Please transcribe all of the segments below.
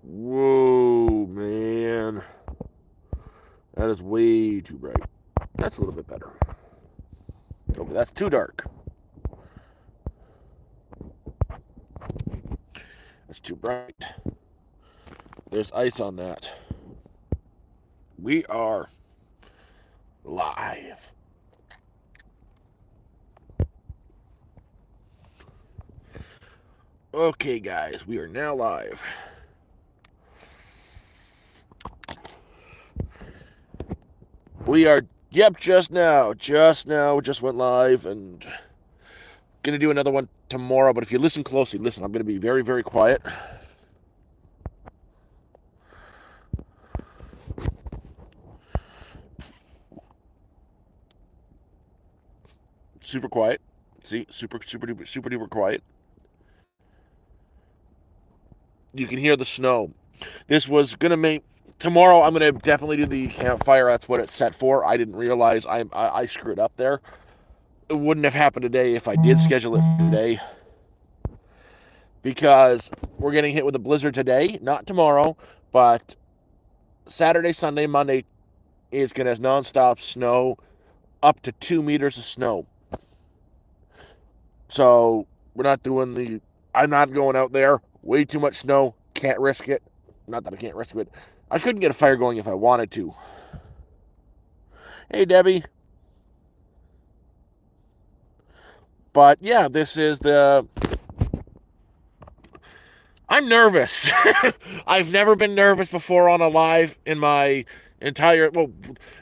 Whoa, man. That is way too bright. That's a little bit better. Okay, that's too dark. That's too bright. There's ice on that. We are live. Okay, guys, we are now live. We are, yep, just went live, and gonna do another one tomorrow. But if you listen closely, listen, I'm gonna be very, very quiet. Super quiet. See, super duper quiet. You can hear the snow. This was gonna make tomorrow. I'm gonna definitely do the campfire. That's what it's set for. I didn't realize I screwed up there. It wouldn't have happened today if I did schedule it for today, because we're getting hit with a blizzard today, not tomorrow, but Saturday, Sunday, Monday is gonna nonstop snow, up to 2 meters of snow. So we're not doing the. I'm not going out there. Way too much snow. Can't risk it. Not that I can't risk it. I couldn't get a fire going if I wanted to. Hey, Debbie. But yeah, this is the. I'm nervous. I've never been nervous before on a live in my entire. Well,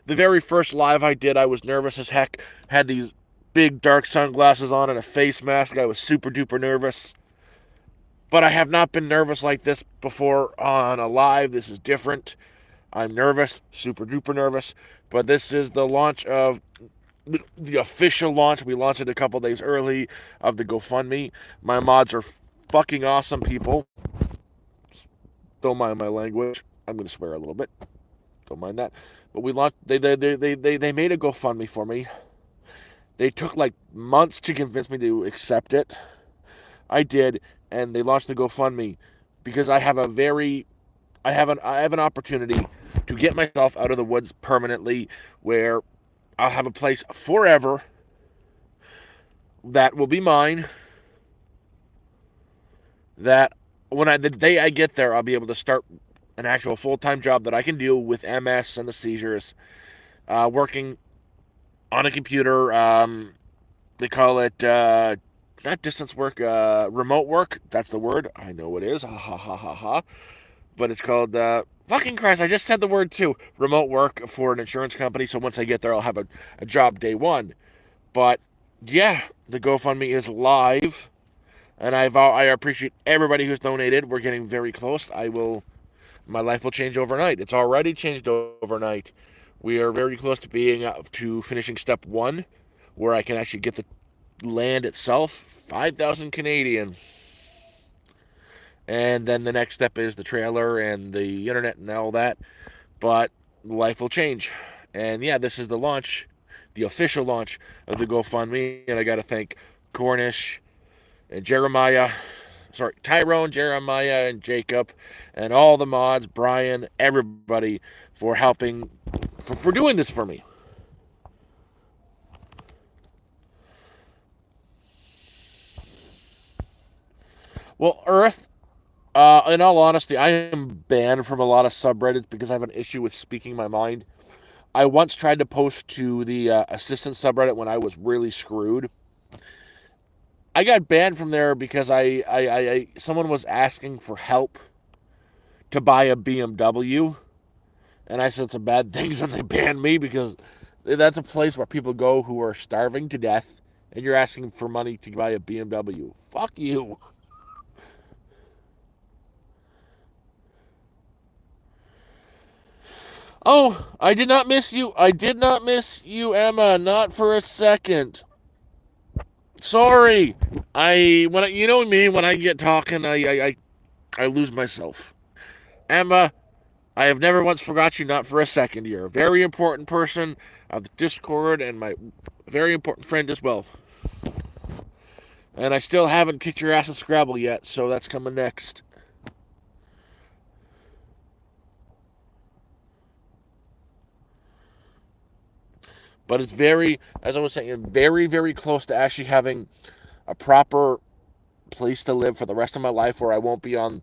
the very first live I did, I was nervous as heck. Had these big dark sunglasses on and a face mask. I was super duper nervous. But I have not been nervous like this before on a live. This is different. I'm nervous, super duper nervous. But this is the launch of the official launch. We launched it a couple days early of the GoFundMe. My mods are fucking awesome people. Don't mind my language. I'm gonna swear a little bit. Don't mind that. But we launched. They made a GoFundMe for me. They took like months to convince me to accept it. I did, and they launched the GoFundMe because I have an opportunity to get myself out of the woods permanently, where I'll have a place forever that will be mine. That the day I get there, I'll be able to start an actual full-time job that I can do with MS and the seizures, working on a computer. They call it not distance work, remote work. That's the word. I know it is. Ha ha ha ha ha. But it's called fucking Christ. I just said the word too. Remote work for an insurance company. So once I get there, I'll have a job day one. But yeah, the GoFundMe is live, and I appreciate everybody who's donated. We're getting very close. My life will change overnight. It's already changed overnight. We are very close to being to finishing step one, where I can actually get the land itself, 5,000 Canadian. And then the next step is the trailer and the internet and all that. But life will change. And yeah, this is the launch, the official launch of the GoFundMe. And I got to thank Cornish and Tyrone, Jeremiah, and Jacob, and all the mods, Brian, everybody, for helping, for doing this for me. Well, Earth, in all honesty, I am banned from a lot of subreddits because I have an issue with speaking my mind. I once tried to post to the assistant subreddit when I was really screwed. I got banned from there because someone was asking for help to buy a BMW, and I said some bad things, and they banned me because that's a place where people go who are starving to death, and you're asking for money to buy a BMW. Fuck you. Oh, I did not miss you. I did not miss you, Emma. Not for a second. Sorry. You know me, when I get talking, I lose myself. Emma, I have never once forgot you, not for a second. You're a very important person of the Discord and my very important friend as well. And I still haven't kicked your ass in Scrabble yet, so that's coming next. But it's very, as I was saying, very, very close to actually having a proper place to live for the rest of my life, where I won't be in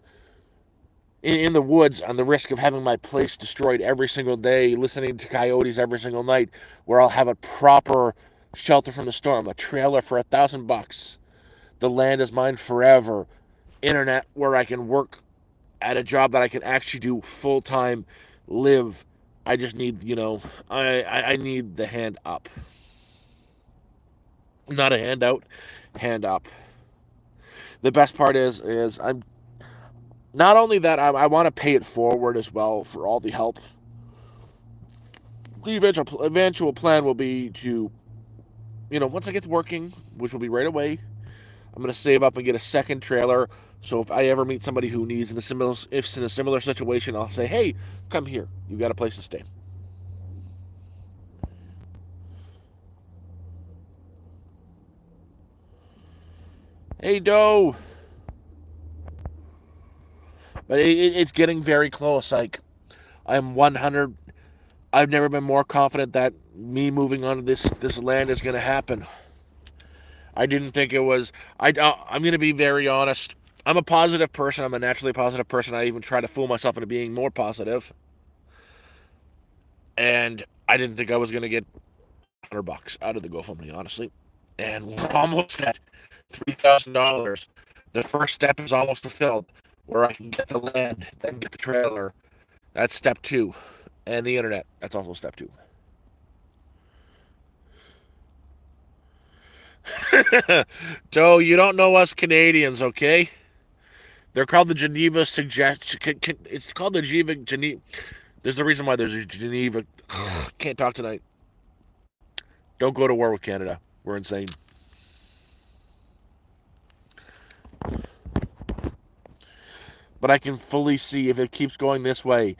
the woods on the risk of having my place destroyed every single day, listening to coyotes every single night, where I'll have a proper shelter from the storm, a trailer for $1,000. The land is mine forever. Internet where I can work at a job that I can actually do full time, live. I just need, I need the hand up. Not a handout, hand up. The best part is I'm not only that, I want to pay it forward as well for all the help. The eventual plan will be to, once I get to working, which will be right away, I'm going to save up and get a second trailer. So if I ever meet somebody who needs in a similar situation, I'll say, hey, come here. You got a place to stay. Hey, Doe. But it's getting very close. Like, I'm 100. I've never been more confident that me moving onto this land is going to happen. I didn't think it was. I'm going to be very honest. I'm a positive person. I'm a naturally positive person. I even try to fool myself into being more positive. And I didn't think I was going to get $100 out of the GoFundMe, honestly. And we're almost at $3,000. The first step is almost fulfilled, where I can get the land, then get the trailer. That's step 2. And the internet. That's also step 2. Joe, you don't know us Canadians, okay? They're called the Geneva Suggestion. It's called the Geneva. There's a reason why there's a Geneva. Can't talk tonight. Don't go to war with Canada. We're insane. But I can fully see if it keeps going this way.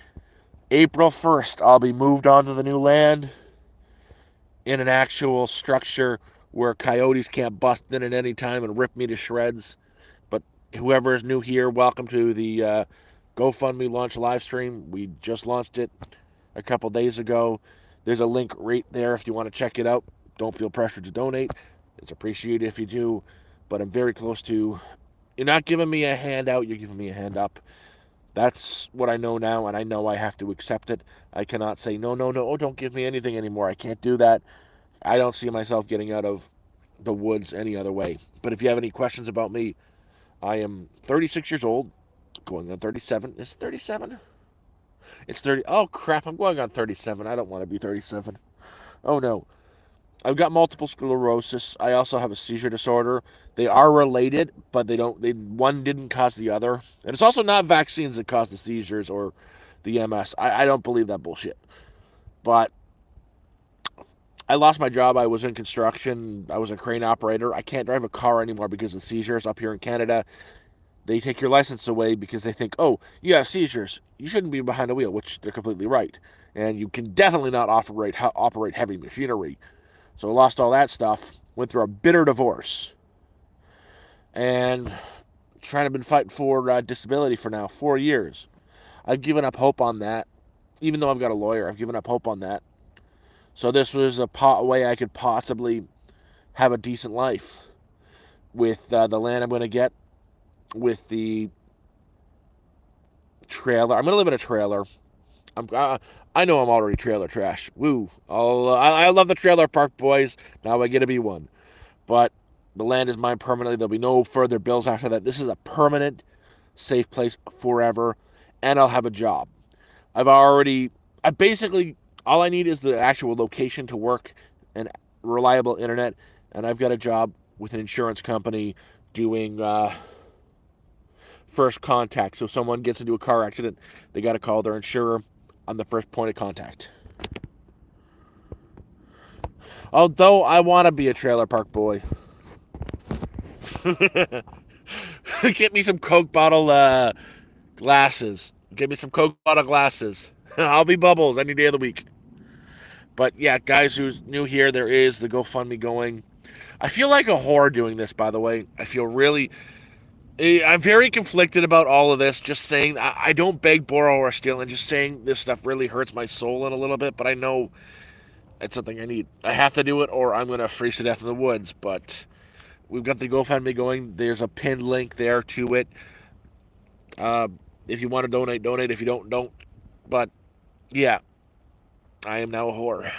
April 1st, I'll be moved onto the new land in an actual structure where coyotes can't bust in at any time and rip me to shreds. But whoever is new here, welcome to the GoFundMe launch live stream. We just launched it a couple days ago. There's a link right there if you want to check it out. Don't feel pressured to donate. It's appreciated if you do. But I'm very close to... You're not giving me a handout, you're giving me a hand up. That's what I know now, and I know I have to accept it. I cannot say, no, oh, don't give me anything anymore. I can't do that. I don't see myself getting out of the woods any other way. But if you have any questions about me, I am 36 years old, going on 37. Is it 37? It's 30. Oh, crap, I'm going on 37. I don't want to be 37. Oh, no. I've got multiple sclerosis. I also have a seizure disorder. They are related, but one didn't cause the other. And it's also not vaccines that cause the seizures or the MS. I don't believe that bullshit. But I lost my job. I was in construction. I was a crane operator. I can't drive a car anymore because of seizures up here in Canada. They take your license away because they think, oh, you have seizures. You shouldn't be behind a wheel, which they're completely right. And you can definitely not operate heavy machinery. So I lost all that stuff, went through a bitter divorce, and trying to been fighting for disability for now 4 years. I've given up hope on that. Even though I've got a lawyer, I've given up hope on that. So this was a way I could possibly have a decent life with the land I'm going to get, with the trailer. I'm going to live in a trailer. I know I'm already trailer trash. Woo. I love the trailer park, boys. Now I get to be one. But the land is mine permanently. There'll be no further bills after that. This is a permanent, safe place forever. And I'll have a job. I basically, all I need is the actual location to work and reliable internet. And I've got a job with an insurance company doing first contact. So if someone gets into a car accident, they got to call their insurer. I'm the first point of contact. Although I want to be a trailer park boy. Get me some Coke bottle glasses. Get me some Coke bottle glasses. I'll be Bubbles any day of the week. But yeah, guys who's new here, there is the GoFundMe going. I feel like a whore doing this, by the way. I'm very conflicted about all of this. Just saying, I don't beg, borrow, or steal, and just saying this stuff really hurts my soul in a little bit. But I know It's something I need. I have to do it, or I'm gonna freeze to death in the woods. But we've got the GoFundMe going. There's a pinned link there to it. Uh, if you want to donate, donate. If you don't, don't. But yeah, I am now a whore.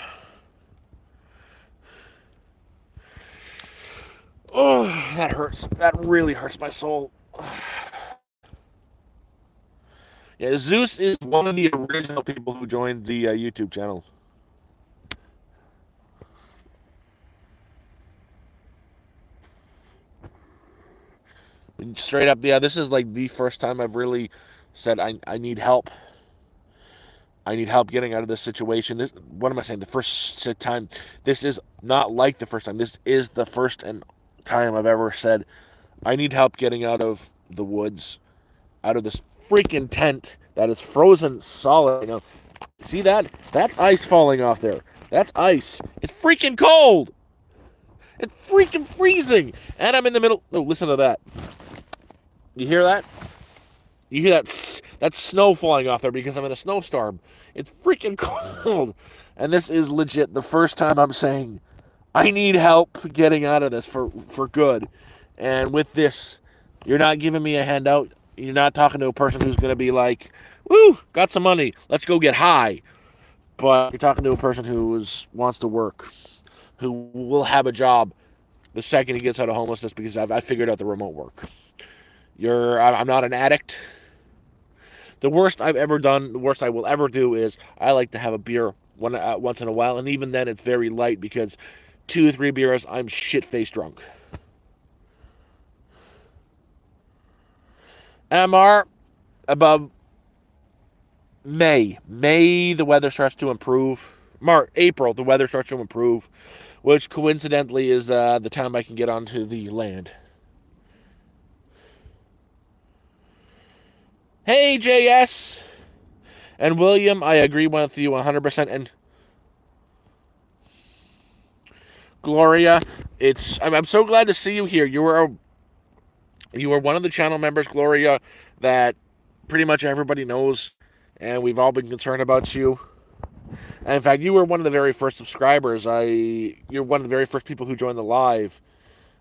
Oh, that hurts. That really hurts my soul. Yeah, Zeus is one of the original people who joined the YouTube channel. Straight up, yeah, this is like the first time I've really said I need help. I need help getting out of this situation. This, what am I saying? The first time. This is not like the first time. This is the first and time I've ever said I need help getting out of the woods, out of this freaking tent that is frozen solid. You know, see that? That's ice falling off there. That's ice. It's freaking cold. It's freaking freezing, and I'm in the middle. Oh, listen to that. You hear that? You hear that? That's snow falling off there because I'm in a snowstorm. It's freaking cold. And this is legit the first time I'm saying I need help getting out of this for good. And with this, you're not giving me a handout. You're not talking to a person who's going to be like, woo, got some money. Let's go get high. But you're talking to a person who wants to work, who will have a job the second he gets out of homelessness because I figured out the remote work. I'm not an addict. The worst I've ever done, the worst I will ever do is I like to have a beer once in a while, and even then it's very light because 2 or 3 beers, I'm shit-faced drunk. MR, above May. May, the weather starts to improve. April, the weather starts to improve, which coincidentally is the time I can get onto the land. Hey, JS! And William, I agree with you 100%. And Gloria, I'm so glad to see you here. You were one of the channel members, Gloria, that pretty much everybody knows, and we've all been concerned about you. And in fact, you were one of the very first subscribers. You're one of the very first people who joined the live,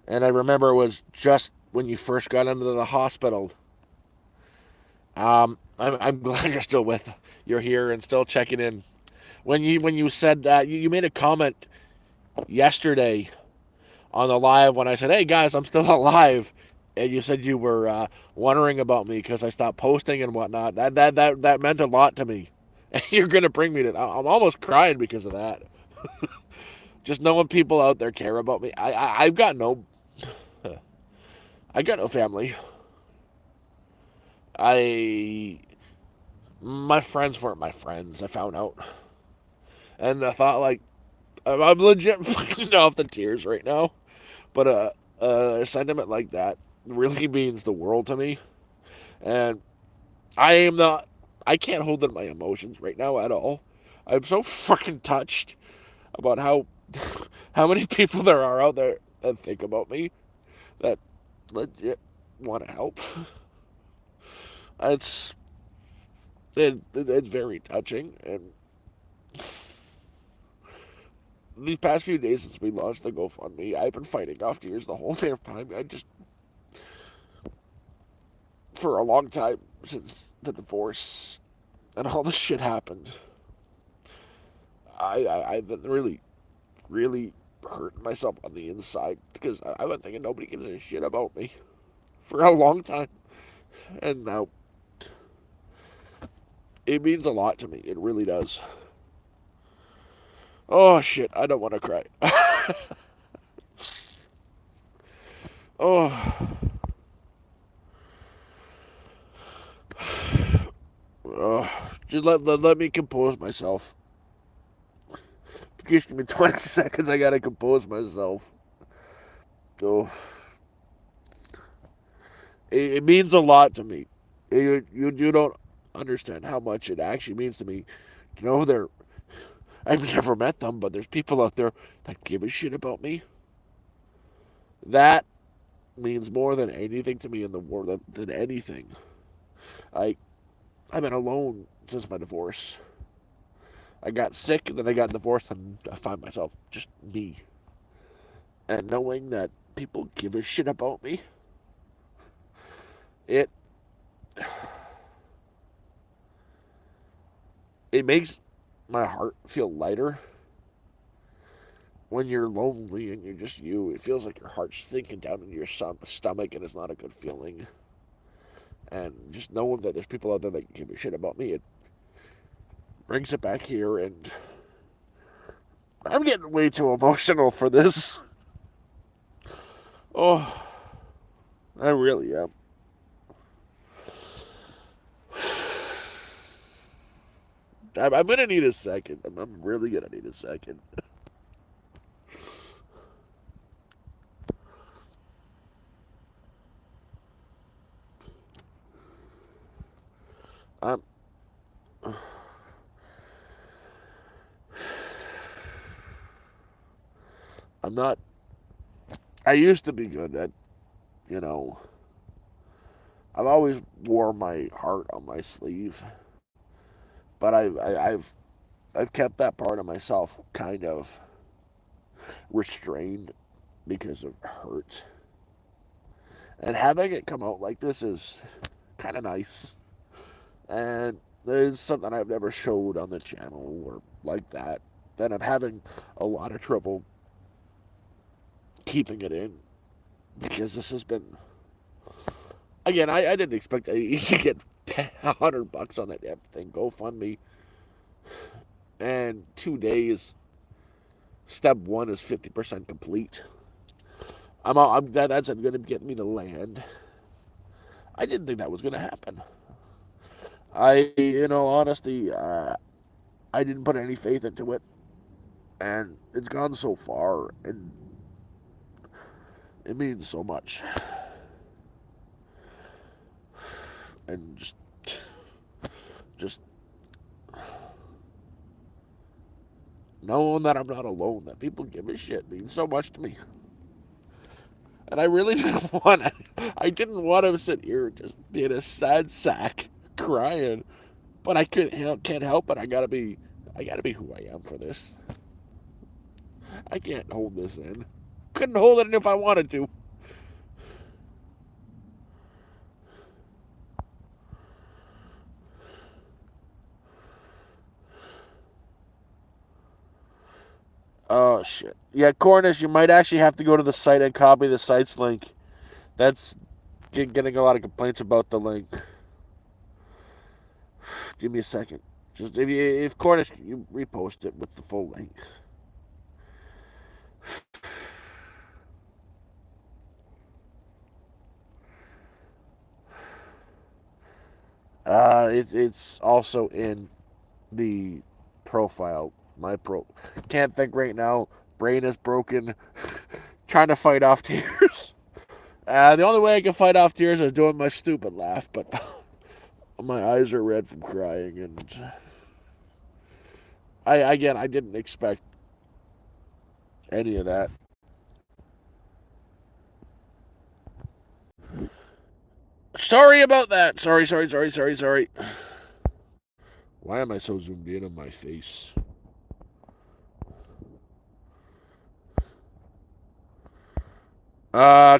and I remember it was just when you first got into the hospital. I'm glad you're here and still checking in. When you said that you made a comment yesterday on the live when I said, "Hey guys, I'm still alive," and you said you were wondering about me because I stopped posting and whatnot. That meant a lot to me. And you're gonna bring me to. I'm almost crying because of that. Just knowing people out there care about me. I've got no. I got no family. My friends weren't my friends. I found out, and I thought like I'm legit fucking off the tears right now. But a sentiment like that really means the world to me, and I am not. I can't hold in my emotions right now at all. I'm so fucking touched about how many people there are out there that think about me, that legit want to help. It's it's very touching, and these past few days since we launched the GoFundMe, I've been fighting off tears the whole damn time. For a long time since the divorce and all this shit happened, I've been really, really hurting myself on the inside because I've been thinking nobody gives a shit about me for a long time, and now it means a lot to me. It really does. Oh shit! I don't want to cry. Oh. Oh, just let me compose myself. Just give me 20 seconds. I gotta compose myself. Oh, it means a lot to me. You don't understand how much it actually means to me. You know, I've never met them, but there's people out there that give a shit about me. That means more than anything to me in the world. Than anything. I I've been alone since my divorce. I got sick, and then I got divorced, and I find myself just me. And knowing that people give a shit about me, it it makes my heart feel lighter. When you're lonely and you're just you, it feels like your heart's sinking down into your stomach, and it's not a good feeling. And just knowing that there's people out there that give a shit about me, it brings it back here, and I'm getting way too emotional for this. Oh, I really am. I'm gonna need a second. I'm really gonna need a second. I'm I'm not. I used to be good at, you know. I've always wore my heart on my sleeve, but I've kept that part of myself kind of restrained because of hurt. And having it come out like this is kind of nice. And it's something I've never showed on the channel or like that. That I'm having a lot of trouble keeping it in because this has been. Again, I didn't expect to get $100 on that damn thing. GoFundMe. And 2 days. Step one is 50% complete. That's going to get me the land. I didn't think that was going to happen. In all honesty, I didn't put any faith into it, and it's gone so far, and it means so much. And just knowing that I'm not alone, that people give a shit, means so much to me. And I really didn't want to. I didn't want to sit here just being a sad sack, crying. But I can't help it. I gotta be who I am for this. I can't hold this in. Couldn't hold it in if I wanted to. Oh shit. Yeah, Cornish, you might actually have to go to the site and copy the site's link. That's getting a lot of complaints about the link. Give me a second. Just if Cornish, you repost it with the full link. It's also in the profile. Can't think right now. Brain is broken. Trying to fight off tears. The only way I can fight off tears is doing my stupid laugh, but my eyes are red from crying, and I didn't expect any of that. Sorry about that. Sorry. Why am I so zoomed in on my face?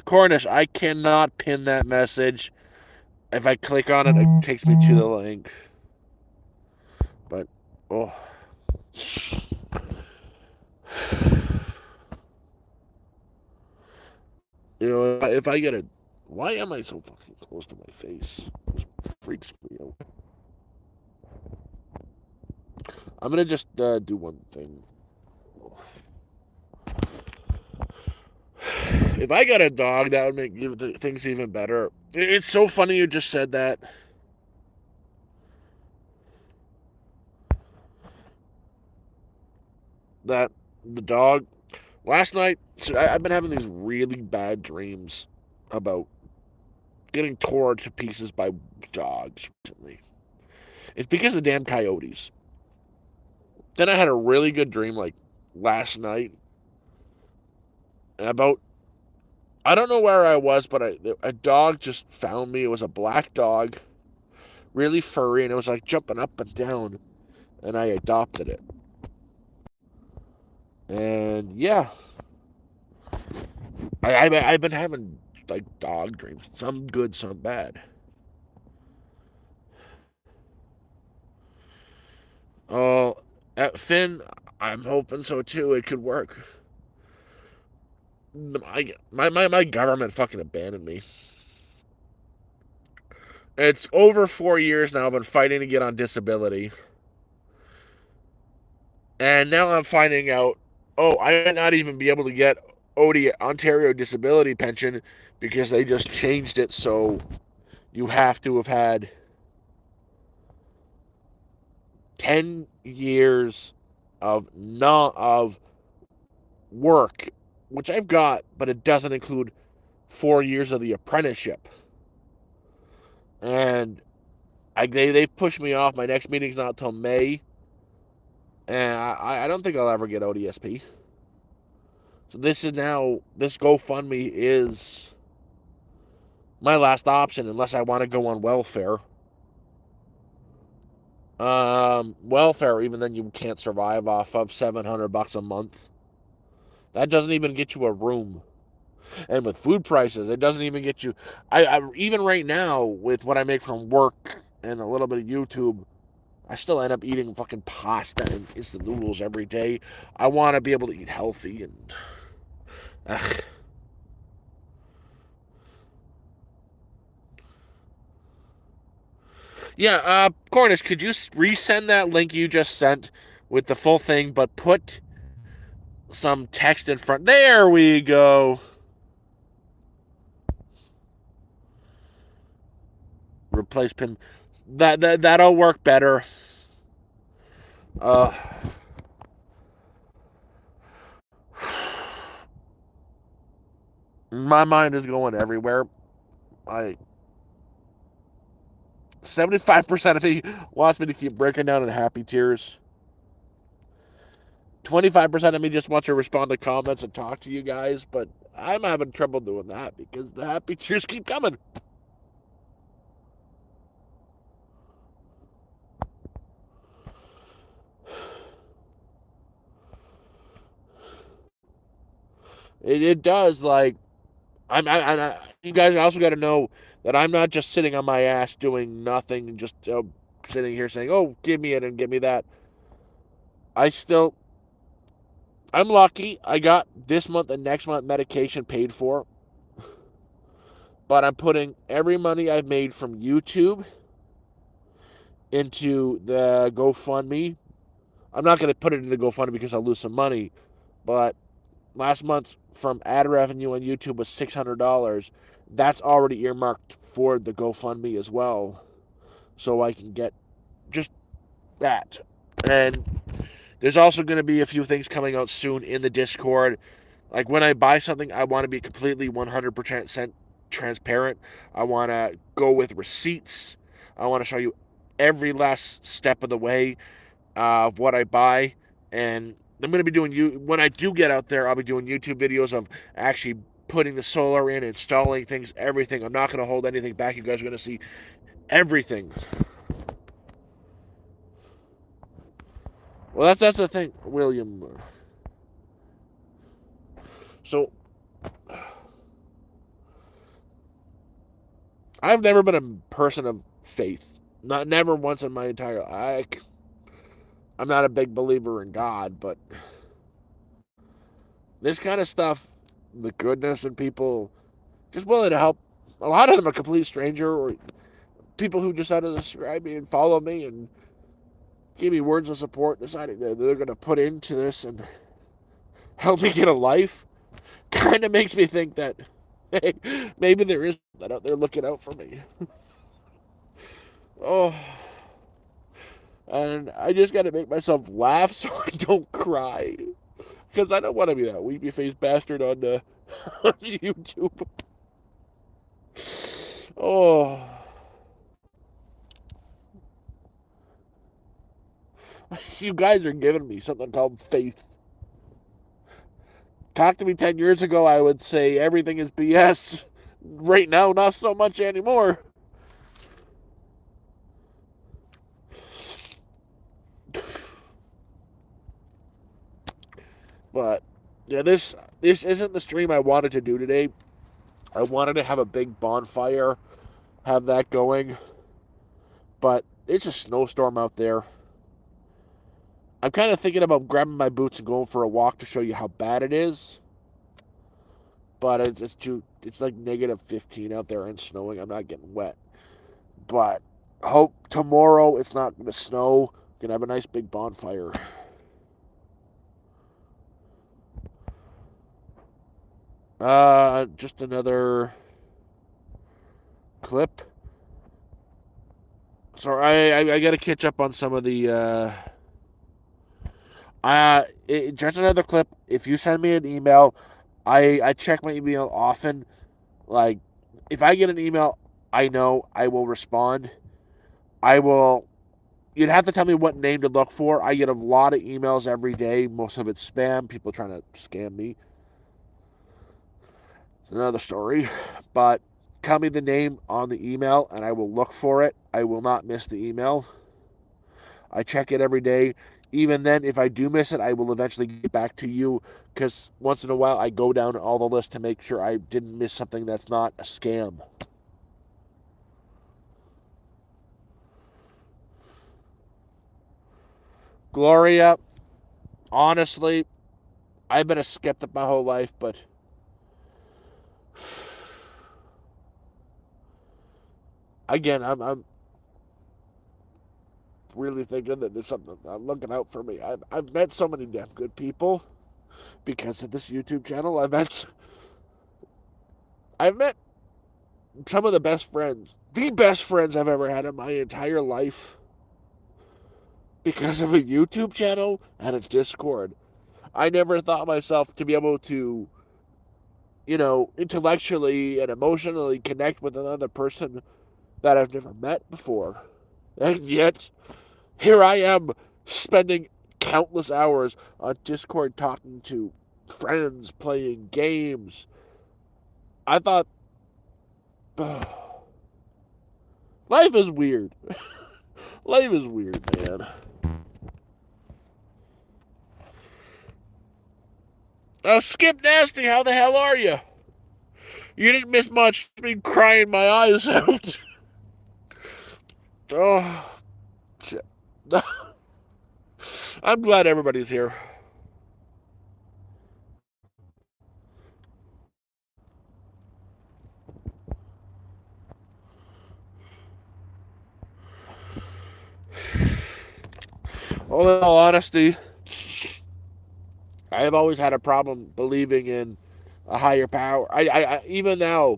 Cornish, I cannot pin that message. If I click on it, it takes me to the link. But, oh. You know, if I get a. Why am I so fucking close to my face? It freaks me out. I'm gonna just do one thing. If I got a dog, that would make things even better. It's so funny you just said that. That the dog. Last night, so I've been having these really bad dreams about getting torn to pieces by dogs recently. It's because of damn coyotes. Then I had a really good dream like last night about. I don't know where I was, but a dog just found me. It was a black dog, really furry, and it was like jumping up and down, and I adopted it. And yeah, I've been having like dog dreams, some good, some bad. Oh, at Finn, I'm hoping so too. It could work. My government fucking abandoned me. It's over 4 years now. I've been fighting to get on disability, and now I'm finding out. Oh, I might not even be able to get Ontario disability pension because they just changed it so you have to have had 10 years of work, which I've got, but it doesn't include 4 years of the apprenticeship. And they've pushed me off. My next meeting's not till May, and I don't think I'll ever get ODSP. So this GoFundMe is my last option unless I want to go on welfare. Welfare, even then you can't survive off of $700 a month. That doesn't even get you a room. And with food prices, it doesn't even get you. I even right now with what I make from work and a little bit of YouTube, I still end up eating fucking pasta and instant noodles every day. I want to be able to eat healthy and. Ugh. Yeah, Cornish, could you resend that link you just sent with the full thing, but put some text in front? There we go. Replace pin. That'll work better. Uh, my mind is going everywhere. I 75% of me wants me to keep breaking down in happy tears. 25% of me just wants to respond to comments and talk to you guys, but I'm having trouble doing that because the happy tears keep coming. It does. Like, you guys also got to know that I'm not just sitting on my ass doing nothing and just sitting here saying, oh, give me it and give me that. I still, I'm lucky. I got this month and next month medication paid for, but I'm putting every money I've made from YouTube into the GoFundMe. I'm not going to put it into GoFundMe because I'll lose some money, but last month from ad revenue on YouTube was $600. That's already earmarked for the GoFundMe as well, so I can get just that. And there's also going to be a few things coming out soon in the Discord. Like when I buy something, I want to be completely 100% transparent. I want to go with receipts. I want to show you every last step of the way of what I buy. And I'm going to be doing when I do get out there, I'll be doing YouTube videos of actually putting the solar in, installing things, everything. I'm not going to hold anything back. You guys are going to see everything. Well, that's the thing, William. So I've never been a person of faith. Not never once in my entire life. I'm not a big believer in God, but this kind of stuff, the goodness in people, just willing to help. A lot of them a complete stranger or people who decided to subscribe me and follow me and give me words of support, deciding that they're going to put into this and help me get a life, kind of makes me think that hey, maybe there is that out there looking out for me. Oh, and I just got to make myself laugh so I don't cry. Because I don't want to be that weepy faced bastard on, on YouTube. Oh. You guys are giving me something called faith. Talk to me 10 years ago, I would say everything is BS. Right now, not so much anymore. But yeah, this isn't the stream I wanted to do today. I wanted to have a big bonfire, have that going, but it's a snowstorm out there. I'm kind of thinking about grabbing my boots and going for a walk to show you how bad it is. But it's like negative 15 out there and snowing. I'm not getting wet. But hope tomorrow it's not going to snow. Gonna have a nice big bonfire. Just another clip. So I got to catch up on some of the. Just another clip. If you send me an email, I check my email often. Like, if I get an email, I know I will respond. I will. You'd have to tell me what name to look for. I get a lot of emails every day. Most of it's spam. People trying to scam me. It's another story. But tell me the name on the email, and I will look for it. I will not miss the email. I check it every day. Even then, if I do miss it, I will eventually get back to you because once in a while I go down all the list to make sure I didn't miss something that's not a scam. Gloria, honestly, I've been a skeptic my whole life, but again, I'm really thinking that there's something looking out for me. I've met so many damn good people because of this YouTube channel. I've met some of the best friends I've ever had in my entire life because of a YouTube channel and a Discord. I never thought myself to be able to, intellectually and emotionally connect with another person that I've never met before. And yet, here I am spending countless hours on Discord talking to friends, playing games. I thought, life is weird. Life is weird, man. Oh, Skip Nasty, how the hell are you? You didn't miss much. I've been crying my eyes out. Oh, shit. I'm glad everybody's here. Well, in all honesty, I have always had a problem believing in a higher power. I even now,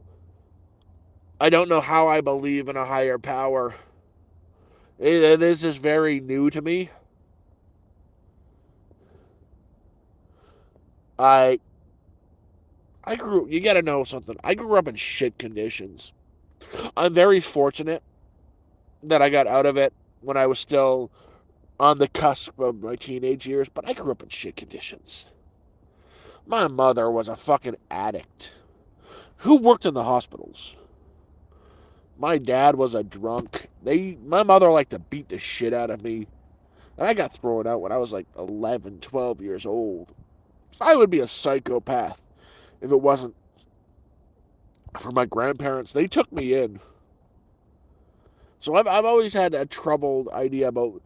I don't know how I believe in a higher power. This is very new to me. I you gotta know something. I grew up in shit conditions. I'm very fortunate that I got out of it when I was still on the cusp of my teenage years, but I grew up in shit conditions. My mother was a fucking addict who worked in the hospitals. My dad was a drunk. My mother liked to beat the shit out of me. And I got thrown out when I was like 11, 12 years old. I would be a psychopath if it wasn't for my grandparents. They took me in. So I've always had a troubled idea about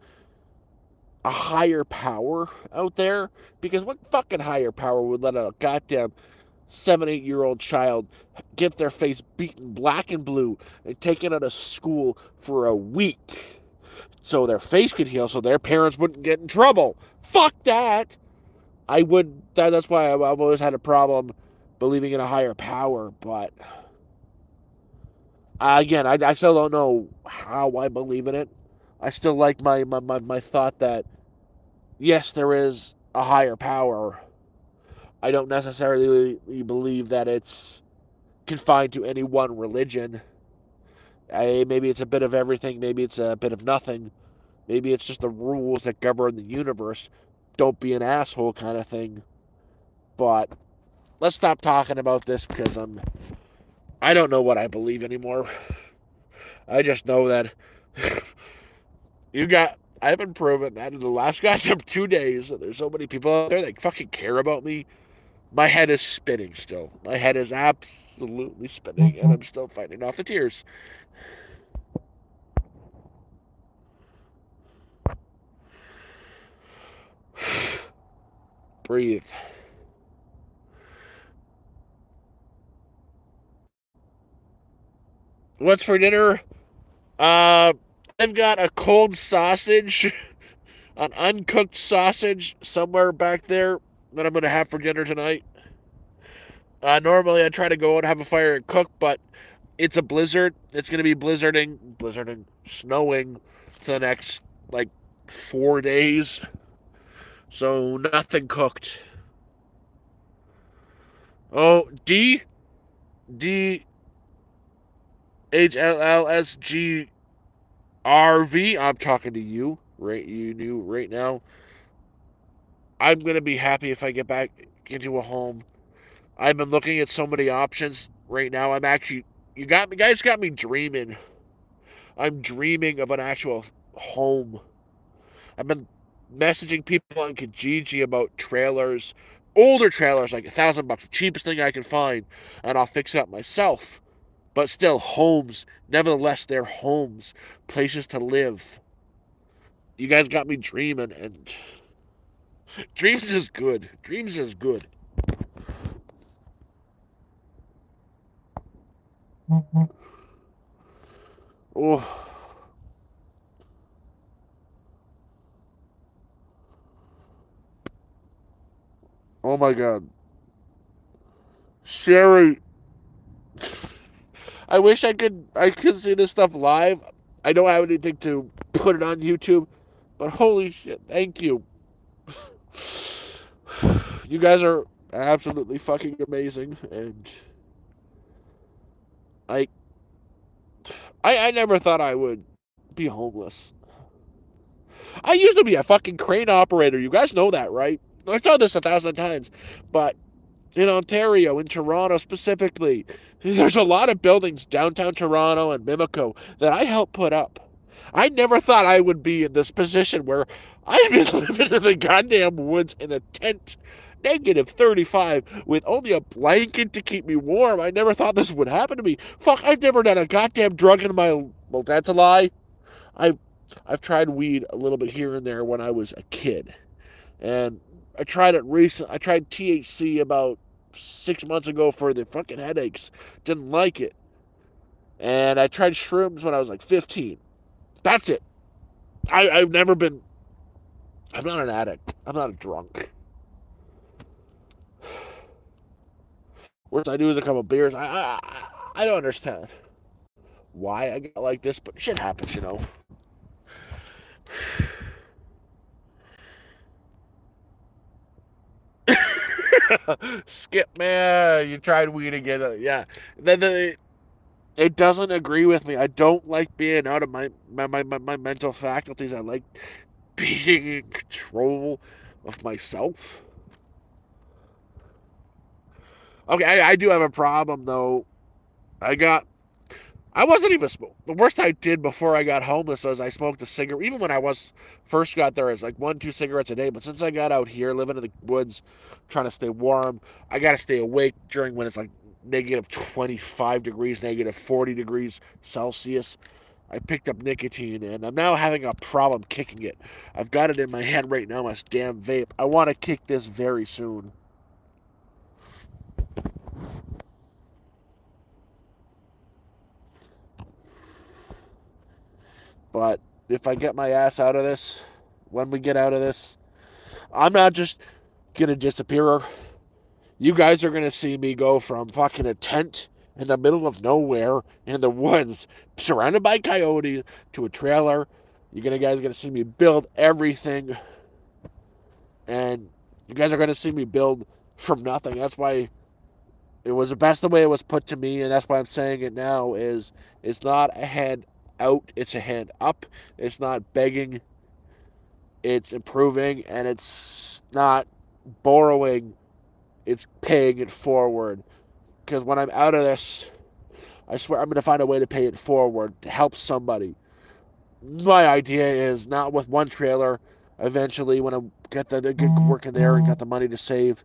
a higher power out there. Because what fucking higher power would let a goddamn 7, 8-year-old child get their face beaten black and blue and taken out of school for a week so their face could heal so their parents wouldn't get in trouble? Fuck that. That's why I've always had a problem believing in a higher power. But again, I still don't know how I believe in it. I still like my thought that yes, there is a higher power. I don't necessarily believe that it's confined to any one religion. Maybe it's a bit of everything. Maybe it's a bit of nothing. Maybe it's just the rules that govern the universe. Don't be an asshole kind of thing. But let's stop talking about this because I don't know what I believe anymore. I just know that you got I've been proving that in the last goddamn 2 days. There's so many people out there that fucking care about me. My head is spinning still. My head is absolutely spinning, and I'm still fighting off the tears. Breathe. What's for dinner? Uh, I've got a cold sausage, an uncooked sausage somewhere back there that I'm gonna have for dinner tonight. Normally I try to go and have a fire and cook, but it's a blizzard. It's gonna be snowing for the next like 4 days. So nothing cooked. Oh, DHLLSGRV. I'm talking to you, right? You knew right now. I'm gonna be happy if I get back into a home. I've been looking at so many options right now. I'm actually, you guys got me dreaming. I'm dreaming of an actual home. I've been messaging people on Kijiji about trailers, older trailers, like $1,000, the cheapest thing I can find, and I'll fix it up myself. But still, homes. Nevertheless, they're homes, places to live. You guys got me dreaming, and dreams is good. Dreams is good. Oh, oh my God, Sherry. I could see this stuff live. I don't have anything to put it on YouTube, but holy shit, thank you. You guys are absolutely fucking amazing, and I I never thought I would be homeless. I used to be a fucking crane operator. You guys know that, right? I've told this 1,000 times, but in Ontario, in Toronto specifically, there's a lot of buildings downtown Toronto and Mimico that I helped put up. I never thought I would be in this position where I've been living in the goddamn woods in a tent, -35, with only a blanket to keep me warm. I never thought this would happen to me. Fuck, I've never done a goddamn drug in my. Well, that's a lie. I've I've tried weed a little bit here and there when I was a kid, and I tried it recent. I tried THC about 6 months ago for the fucking headaches. Didn't like it, and I tried shrooms when I was like 15. That's it. I've never been. I'm not an addict. I'm not a drunk. Worst I do is a couple beers. I don't understand why I got like this, but shit happens, you know. Skip, man, you tried weed again. Yeah, it doesn't agree with me. I don't like being out of my mental faculties. I like being in control of myself. Okay, I do have a problem though. I got I wasn't even smoking. The worst I did before I got homeless was I smoked a cigarette. Even when I was first got there, it's like 1, 2 cigarettes a day. But since I got out here, living in the woods, trying to stay warm, I got to stay awake during when it's like -25 degrees, -40 degrees Celsius. I picked up nicotine, and I'm now having a problem kicking it. I've got it in my hand right now, my damn vape. I want to kick this very soon. But if I get my ass out of this, when we get out of this, I'm not just gonna disappear. You guys are gonna see me go from fucking a tent in the middle of nowhere in the woods, surrounded by coyotes, to a trailer. Guys are gonna see me build everything, and you guys are gonna see me build from nothing. That's why it was the best the way it was put to me, and that's why I'm saying it now. Is it's not a hand out, it's a hand up. It's not begging, it's improving, and it's not borrowing, it's paying it forward. Because when I'm out of this, I swear I'm going to find a way to pay it forward to help somebody. my idea is not with one trailer. Eventually, when I get working there and got the money to save,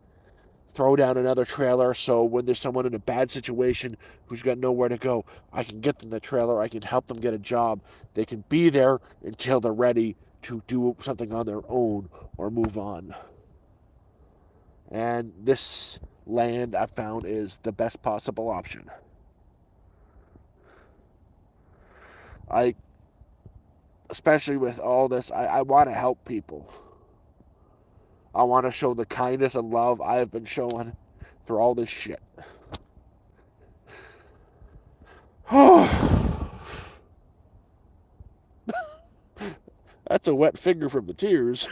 throw down another trailer. So when there's someone in a bad situation who's got nowhere to go, I can get them the trailer. I can help them get a job. They can be there until they're ready to do something on their own or move on. And this land I found is the best possible option. I, especially with all this, I want to help people. I want to show the kindness and love I have been showing for all this shit. That's a wet finger from the tears.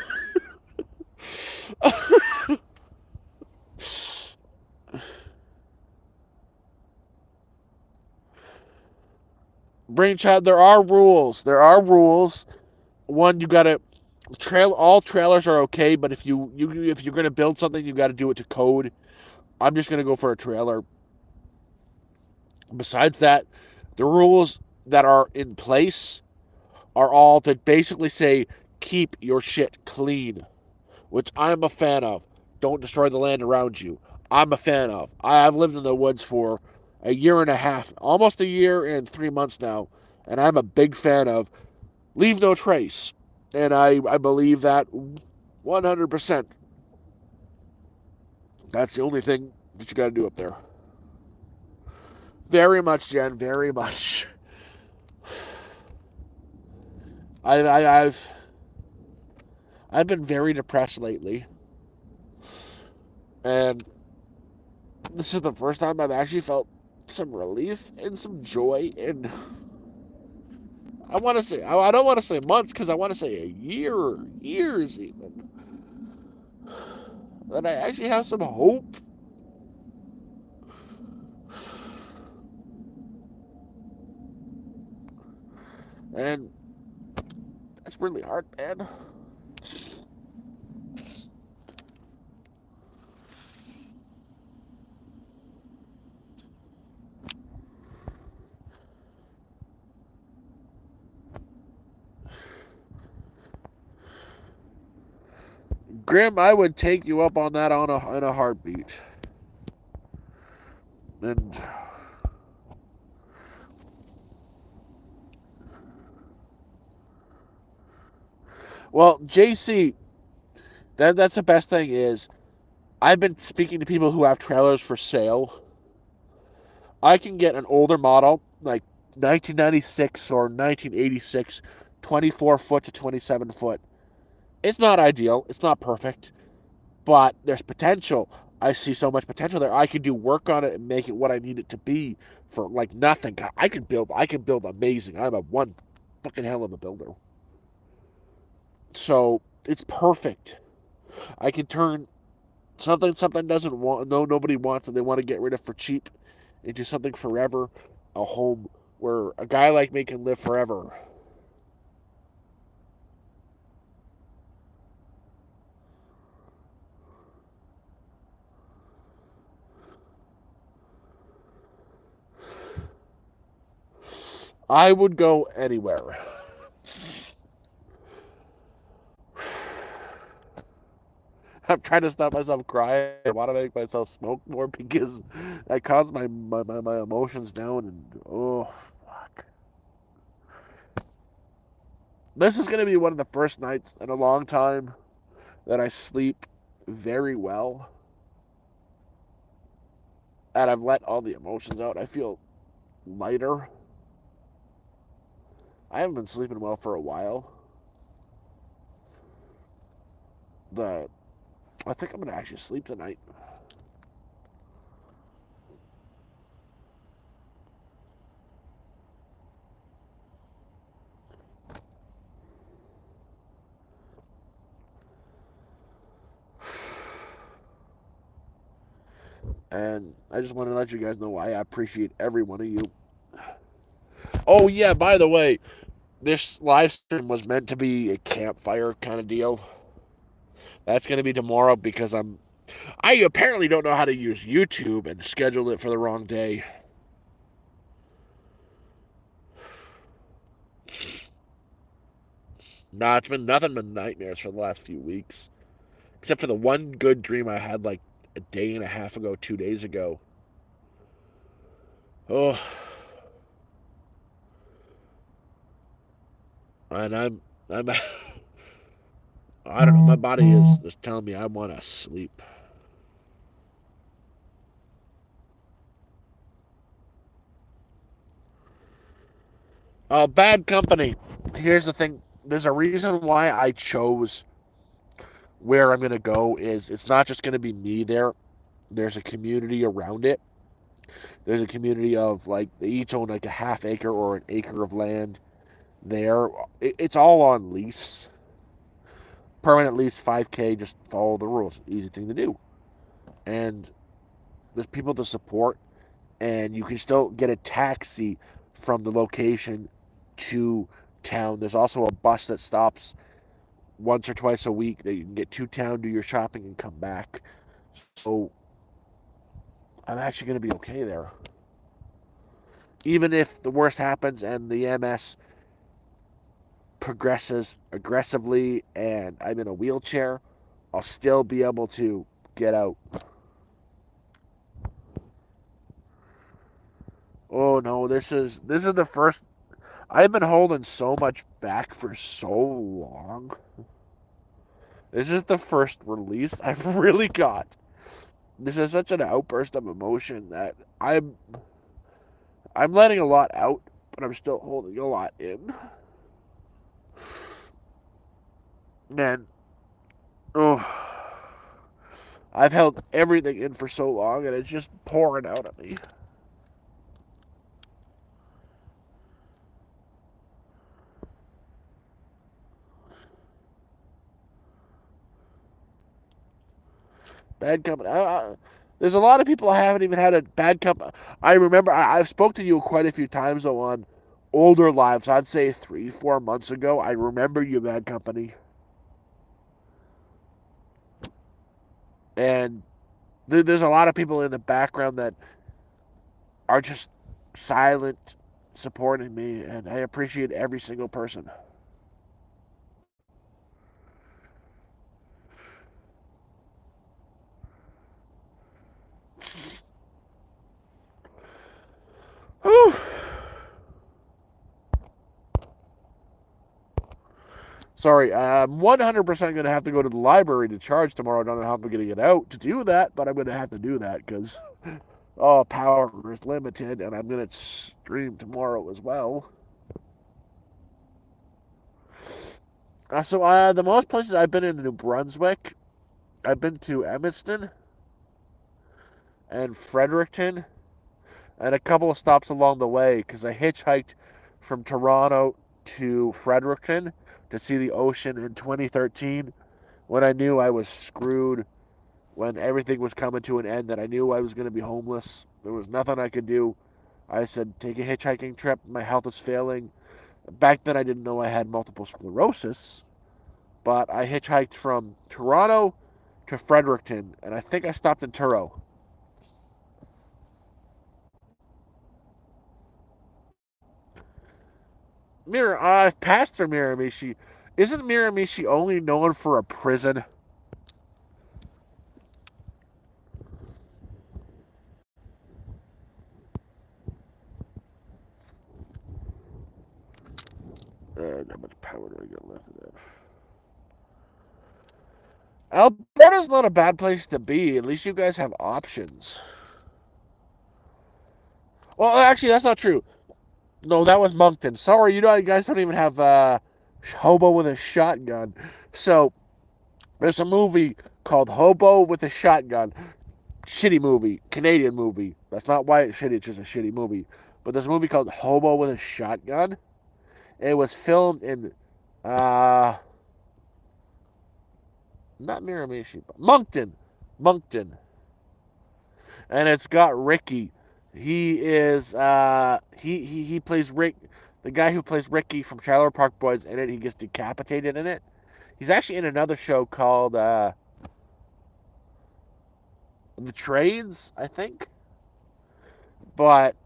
Brainchild, there are rules. There are rules. One, you gotta all trailers are okay, but if if you're gonna build something, you gotta do it to code. I'm just gonna go for a trailer. Besides that, the rules that are in place are all to basically say keep your shit clean, which I'm a fan of. Don't destroy the land around you. I'm a fan of. I've lived in the woods for a year and a half, almost a year and 3 months now, and I'm a big fan of leave no trace. And I believe that 100%. That's the only thing that you got to do up there. Very much, Jen. Very much. I've I've been very depressed lately, and this is the first time I've actually felt some relief and some joy. And I want to say I don't want to say months because I want to say a year, years even. That I actually have some hope. And that's really hard, man. Grim, I would take you up on that in a heartbeat. And well, JC, that's the best thing is I've been speaking to people who have trailers for sale. I can get an older model, like 1996 or 1986, 24 foot to 27 foot. It's not ideal. It's not perfect, but there's potential. I see so much potential there. I can do work on it and make it what I need it to be for like nothing. I can build. I can build amazing. I'm a one fucking hell of a builder. So it's perfect. I can turn something doesn't want nobody wants and they want to get rid of for cheap into something forever, a home where a guy like me can live forever. I would go anywhere. I'm trying to stop myself crying. I want to make myself smoke more because that calms my emotions down. And oh, fuck. This is going to be one of the first nights in a long time that I sleep very well. And I've let all the emotions out. I feel lighter. I haven't been sleeping well for a while. But I think I'm going to actually sleep tonight. And I just want to let you guys know I appreciate every one of you. Oh, yeah, by the way, this live stream was meant to be a campfire kind of deal. That's going to be tomorrow because I apparently don't know how to use YouTube and scheduled it for the wrong day. Nah, it's been nothing but nightmares for the last few weeks. Except for the one good dream I had like a day and a half ago, 2 days ago. Oh, and I'm I don't know. My body is telling me I want to sleep. Bad company. Here's the thing. There's a reason why I chose where I'm gonna go. Is it's not just gonna be me there. There's a community around it. There's a community of like they each own like a half acre or an acre of land there. It's all on lease. Permanent lease 5K. Just follow the rules. Easy thing to do. And there's people to support, and you can still get a taxi from the location to town. There's also a bus that stops once or twice a week that you can get to town, do your shopping, and come back. So I'm actually going to be okay there. Even if the worst happens and the MS progresses aggressively and I'm in a wheelchair, I'll still be able to get out. Oh no, this is the first. I've been holding so much back for so long. This is the first release I've really got. This is such an outburst of emotion that I'm letting a lot out, but I'm still holding a lot in. Man, oh, I've held everything in for so long, and it's just pouring out at me. Bad company. There's a lot of people I haven't even had a bad company. I remember I've spoke to you quite a few times though on older lives. I'd say 3, 4 months ago. I remember you, bad company, and there's a lot of people in the background that are just silent, supporting me, and I appreciate every single person. Whew. Sorry, I'm 100% going to have to go to the library to charge tomorrow. I don't know how I'm going to get out to do that, but I'm going to have to do that because power is limited, and I'm going to stream tomorrow as well. The most places I've been in New Brunswick, I've been to Emmitston and Fredericton, and a couple of stops along the way because I hitchhiked from Toronto to Fredericton to see the ocean in 2013 when I knew I was screwed, when everything was coming to an end, that I knew I was going to be homeless. There was nothing I could do. I said, take a hitchhiking trip. My health is failing. Back then, I didn't know I had multiple sclerosis, but I hitchhiked from Toronto to Fredericton, and I think I stopped in Truro. I've passed through Miramichi. Isn't Miramichi only known for a prison? How much power do I got left of that? Alberta's not a bad place to be. At least you guys have options. Well, actually, that's not true. No, that was Moncton. Sorry, you guys don't even have Hobo with a Shotgun. So there's a movie called Hobo with a Shotgun. Shitty movie, Canadian movie. That's not why it's shitty. It's just a shitty movie. But there's a movie called Hobo with a Shotgun. It was filmed in uh not Miramichi, but Moncton, and it's got Ricky. He plays Rick, the guy who plays Ricky from Trailer Park Boys in it. He gets decapitated in it. He's actually in another show called The Trades, I think. But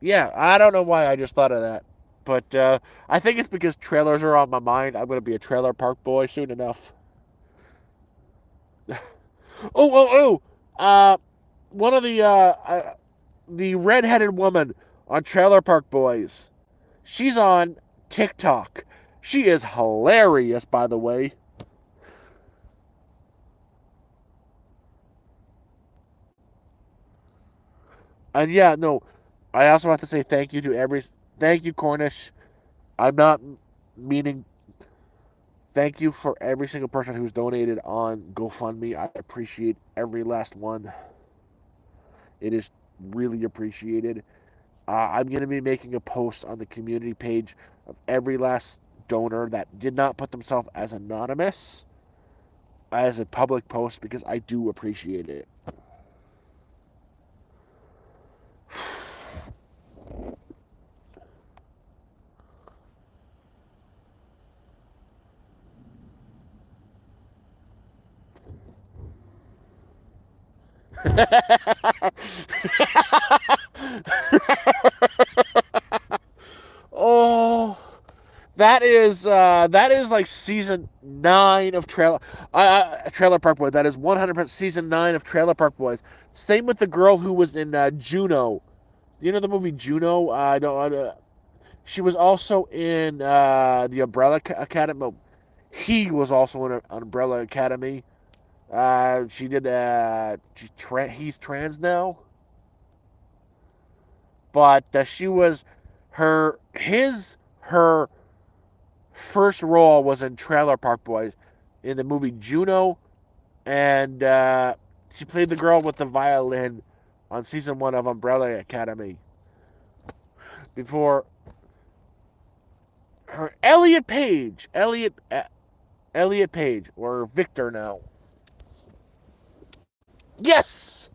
yeah, I don't know why I just thought of that. But I think it's because trailers are on my mind. I'm going to be a trailer park boy soon enough. Oh! One of the redheaded woman on Trailer Park Boys. She's on TikTok. She is hilarious, by the way. And yeah, no, I also have to say thank you to thank you, Cornish. I'm not meaning thank you for every single person who's donated on GoFundMe. I appreciate every last one. It is really appreciated. I'm going to be making a post on the community page of every last donor that did not put themselves as anonymous as a public post because I do appreciate it. Oh, that is like season 9 of Trailer Park Boys. That is 100% season 9 of Trailer Park Boys. Same with the girl who was in Juno. You know the movie Juno? I don't. She was also in the Umbrella Academy. Well, he was also in Umbrella Academy. She did. He's trans now, but she was her first role was in Trailer Park Boys, in the movie Juno, and she played the girl with the violin on season 1 of Umbrella Academy. Before her, Elliot Page, or Victor now. Yes.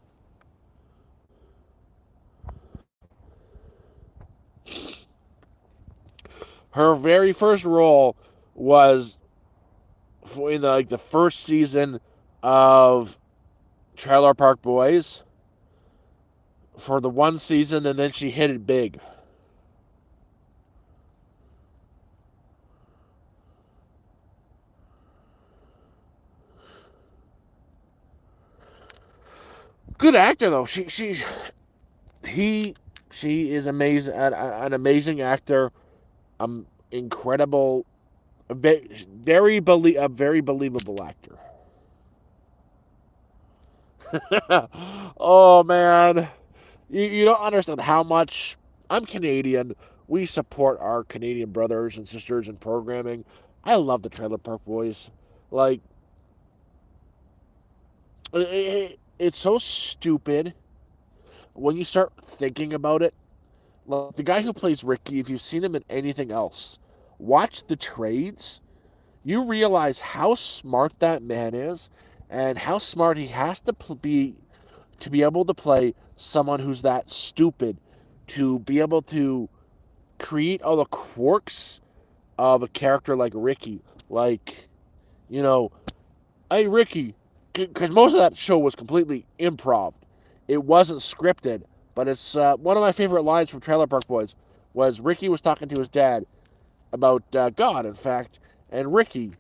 Her very first role was in the first season of Trailer Park Boys for the one season, and then she hit it big. Good actor though. He she is amazing, an amazing actor. Incredible, a very believable actor. Oh man, you don't understand how much I'm Canadian. We support our Canadian brothers and sisters in programming. I love the Trailer Park Boys. Like, it's so stupid when you start thinking about it. Like, the guy who plays Ricky, if you've seen him in anything else, watch the trades. You realize how smart that man is, and how smart he has to be able to play someone who's that stupid, to be able to create all the quirks of a character like Ricky. Like, you know, hey, Ricky, because most of that show was completely improv. It wasn't scripted, but it's one of my favorite lines from Trailer Park Boys was Ricky was talking to his dad about God, in fact, and Ricky,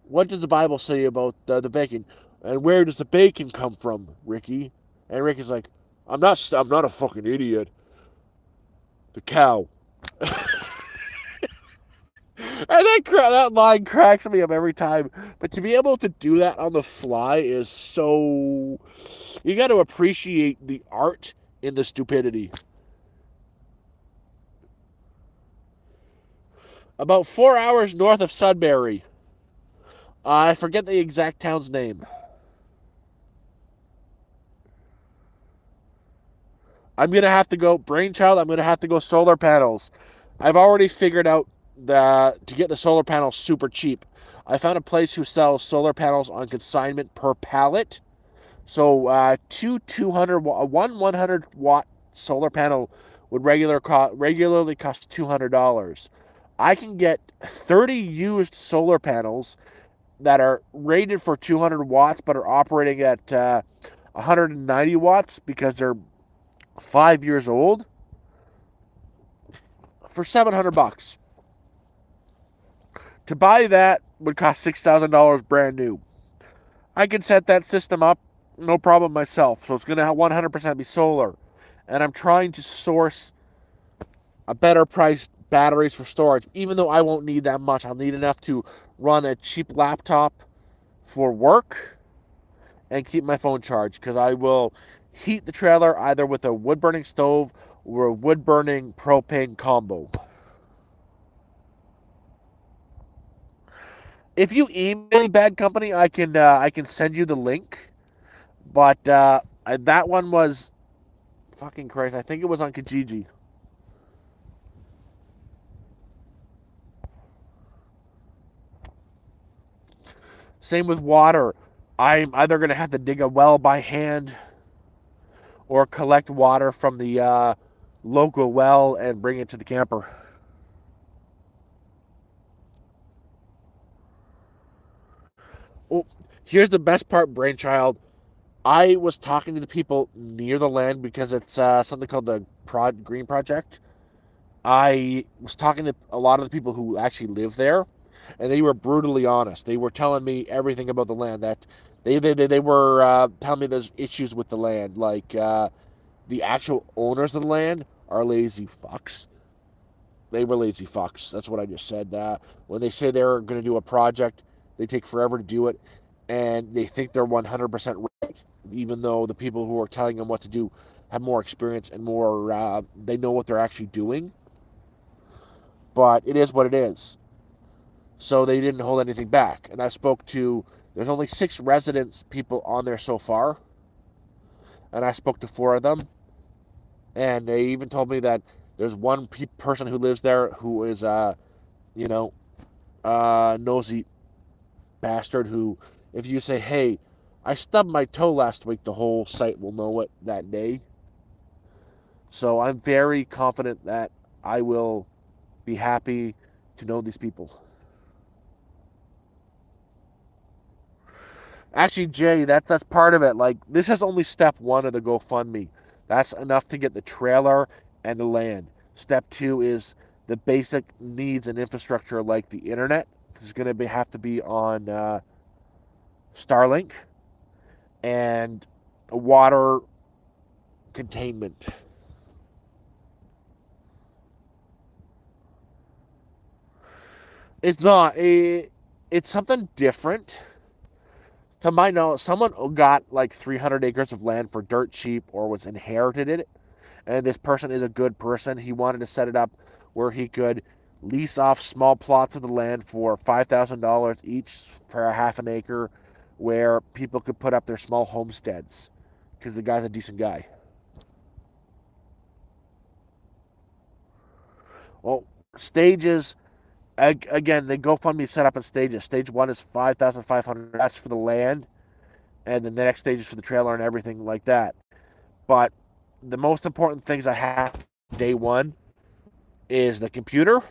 what does the Bible say about the bacon? And where does the bacon come from, Ricky? And Ricky's like, I'm not a fucking idiot. The cow. And that line cracks me up every time. But to be able to do that on the fly is so. You got to appreciate the art in the stupidity. About 4 hours north of Sudbury. I forget the exact town's name. I'm gonna have to go brainchild. I'm gonna have to go solar panels. I've already figured out to get the solar panels super cheap. I found a place who sells solar panels on consignment per pallet. So two 200 one 100-watt solar panel would regularly cost $200. I can get 30 used solar panels that are rated for 200 watts but are operating at 190 watts because they're 5 years old for $700. To buy that would cost $6,000 brand new. I can set that system up no problem myself. So it's going to 100% be solar. And I'm trying to source a better priced batteries for storage, even though I won't need that much. I'll need enough to run a cheap laptop for work and keep my phone charged, because I will heat the trailer either with a wood burning stove or a wood burning propane combo. If you email me, Bad Company, I can send you the link. But that one was fucking crazy. I think it was on Kijiji. Same with water. I'm either gonna have to dig a well by hand or collect water from the local well and bring it to the camper. Oh, here's the best part, Brainchild. I was talking to the people near the land because it's something called the Green Project. I was talking to a lot of the people who actually live there, and they were brutally honest. They were telling me everything about the land. That they were telling me there's issues with the land, like the actual owners of the land are lazy fucks. They were lazy fucks. That's what I just said. When they say they're going to do a project, they take forever to do it, and they think they're 100% right, even though the people who are telling them what to do have more experience and more, they know what they're actually doing. But it is what it is. So they didn't hold anything back. And I spoke to, there's only 6 residents people on there so far, and I spoke to 4 of them, and they even told me that there's one person who lives there who is, you know, nosy bastard who, if you say, hey, I stubbed my toe last week, the whole site will know it that day. So I'm very confident that I will be happy to know these people. Actually, Jay, that's part of it. Like, this is only step 1 of the GoFundMe. That's enough to get the trailer and the land. Step 2 is the basic needs and infrastructure, like the internet. It's going to have to be on Starlink, and water containment. It's not. It's something different. To my knowledge, someone got like 300 acres of land for dirt cheap or was inherited it. And this person is a good person. He wanted to set it up where he could lease off small plots of the land for $5,000 each for a half an acre, where people could put up their small homesteads, because the guy's a decent guy. Well, stages, again, the GoFundMe set up in stages. Stage 1 is 5,500. That's for the land, and then the next stage is for the trailer and everything like that. But the most important things I have day 1 is the computer.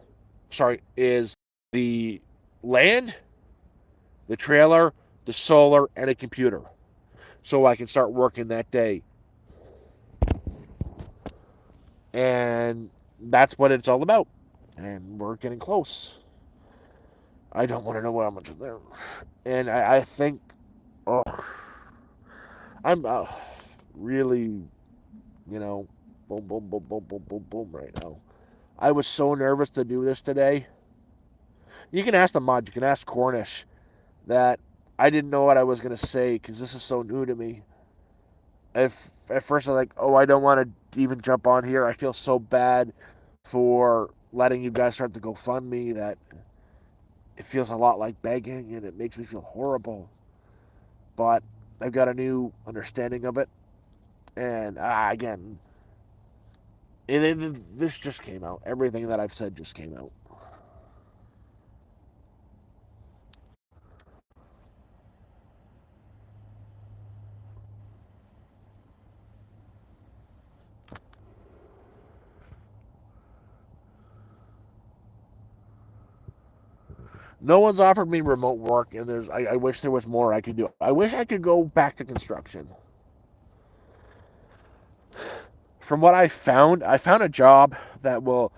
Sorry, is the land, the trailer, the solar, and a computer, so I can start working that day. And that's what it's all about. And we're getting close. I don't want to know how much is there. And I think, oh, I'm really, boom, boom, boom, boom, boom, boom, boom right now. I was so nervous to do this today. You can ask the mod, you can ask Cornish, that I didn't know what I was going to say because this is so new to me. If at first I'm like, oh, I don't want to even jump on here. I feel so bad for letting you guys start to GoFundMe that it feels a lot like begging and it makes me feel horrible. But I've got a new understanding of it. And again, this just came out. Everything that I've said just came out. No one's offered me remote work, and I wish there was more I could do. I wish I could go back to construction. From what I found a job that will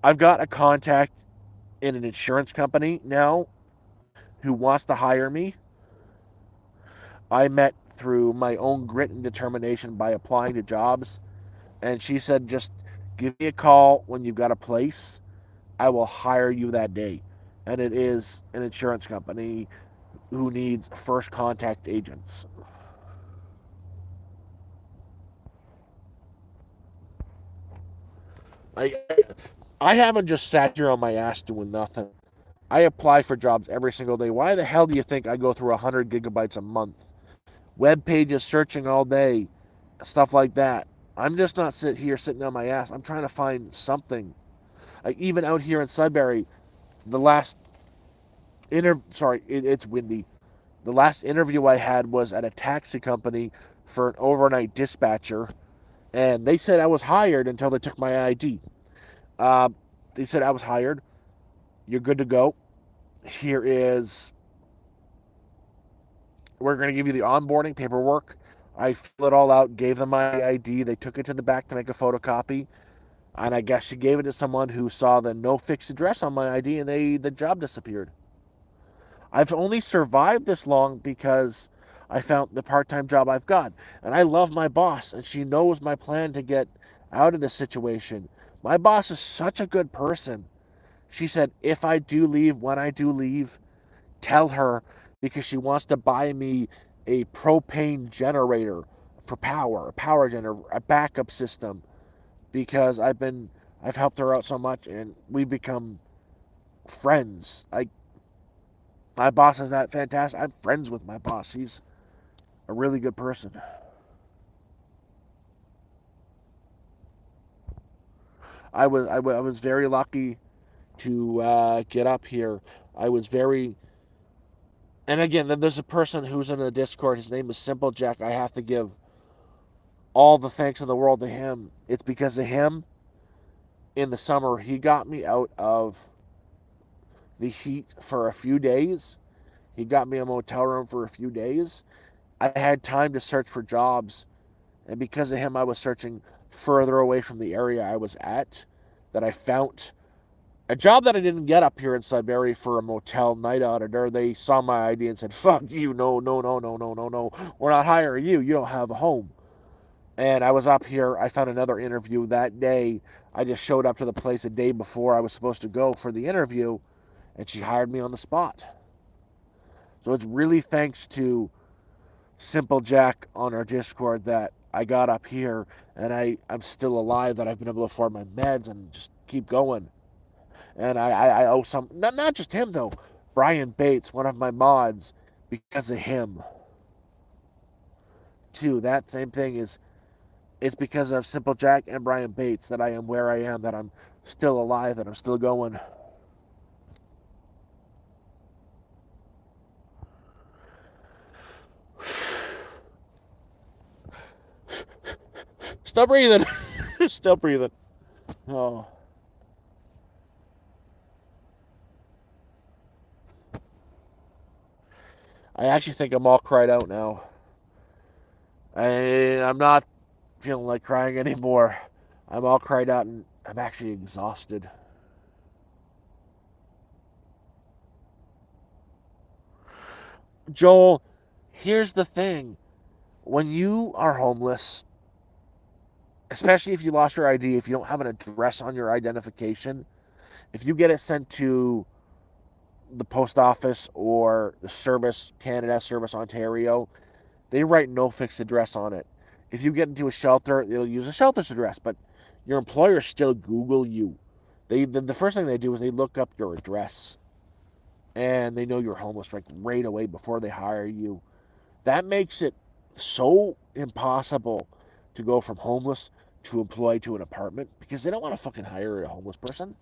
I've got a contact in an insurance company now who wants to hire me. I met through my own grit and determination by applying to jobs, and she said, just give me a call when you've got a place. I will hire you that day. And it is an insurance company who needs first contact agents. I I haven't just sat here on my ass doing nothing. I apply for jobs every single day. Why the hell do you think I go through 100 gigabytes a month? Web pages searching all day, stuff like that. I'm just not sitting on my ass. I'm trying to find something. Like even out here in Sudbury, the last it's windy. The last interview I had was at a taxi company for an overnight dispatcher, and they said I was hired until they took my ID. Uh, they said I was hired. You're good to go. Here is, we're going to give you the onboarding paperwork. I filled it all out, gave them my ID. They took it to the back to make a photocopy. And I guess she gave it to someone who saw the no fixed address on my ID, and the job disappeared. I've only survived this long because I found the part-time job I've got. And I love my boss, and she knows my plan to get out of this situation. My boss is such a good person. She said, if I do leave, when I do leave, tell her, because she wants to buy me a propane generator for power, a power generator, a backup system, because I've helped her out so much and we've become friends. My boss is that fantastic. I'm friends with my boss. He's a really good person. I was very lucky to get up here. I was very, and again, there's a person who's in the Discord. His name is Simple Jack. I have to give all the thanks in the world to him. It's because of him. In the summer, he got me out of the heat for a few days. He got me a motel room for a few days. I had time to search for jobs, and because of him, I was searching further away from the area I was at. That I found a job that I didn't get up here in Sudbury for a motel night auditor. They saw my ID and said, "Fuck you! No, no, no, no, no, no, no. We're not hiring you. You don't have a home." And I was up here. I found another interview that day. I just showed up to the place a day before I was supposed to go for the interview, and she hired me on the spot. So it's really thanks to Simple Jack on our Discord that I got up here and I'm still alive, that I've been able to afford my meds and just keep going. And I owe some, not just him though, Brian Bates, one of my mods, because of him too. That same thing is, it's because of Simple Jack and Brian Bates that I am where I am, that I'm still alive, that I'm still going. Still breathing. Still breathing. Oh. I actually think I'm all cried out now. I'm not feeling like crying anymore. I'm all cried out and I'm actually exhausted. Joel, here's the thing. When you are homeless, especially if you lost your ID, if you don't have an address on your identification, if you get it sent to the post office or the Service Canada, Service Ontario, they write no fixed address on it. If you get into a shelter, they'll use a shelter's address, but your employer still Google you. The first thing they do is they look up your address, and they know you're homeless like right away before they hire you. That makes it so impossible to go from homeless to employed to an apartment, because they don't want to fucking hire a homeless person.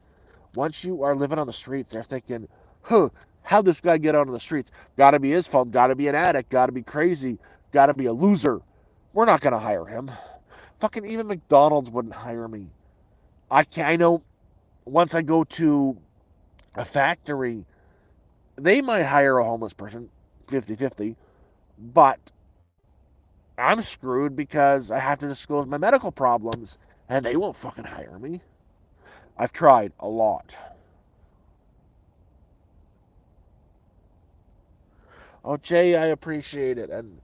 Once you are living on the streets, they're thinking, huh, how'd this guy get out on the streets? Gotta be his fault, gotta be an addict, gotta be crazy, gotta be a loser. We're not gonna hire him. Fucking even McDonald's wouldn't hire me. I know once I go to a factory, they might hire a homeless person 50-50, but I'm screwed because I have to disclose my medical problems and they won't fucking hire me. I've tried a lot. Oh, Jay, I appreciate it. And